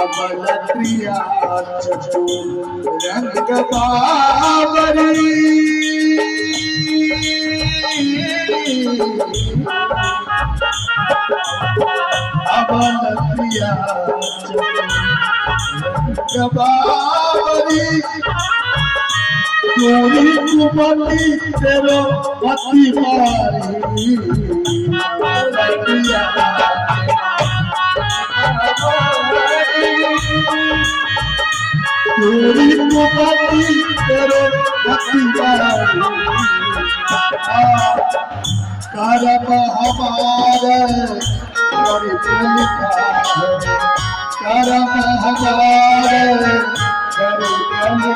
अमल प्रिया चतुर रंग बावरी अमल प्रिया चतुर बावरी चोरी कुमती तेरो पति मारी चोरी कुमती तेरो पति मारी करम हमारे लिखा है करम हमारे लिखा प्रभु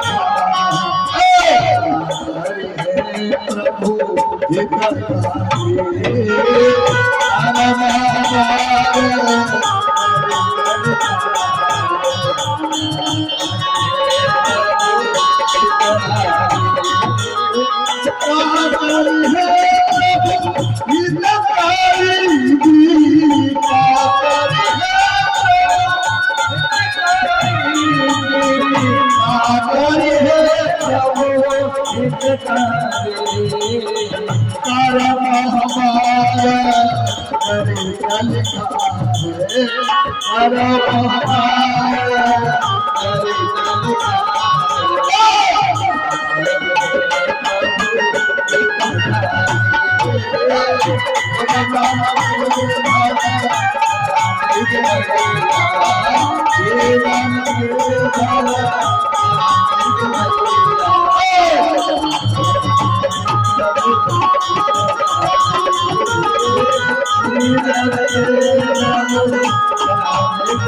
करम हमारा लिखा है करम हमारा लिखा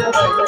है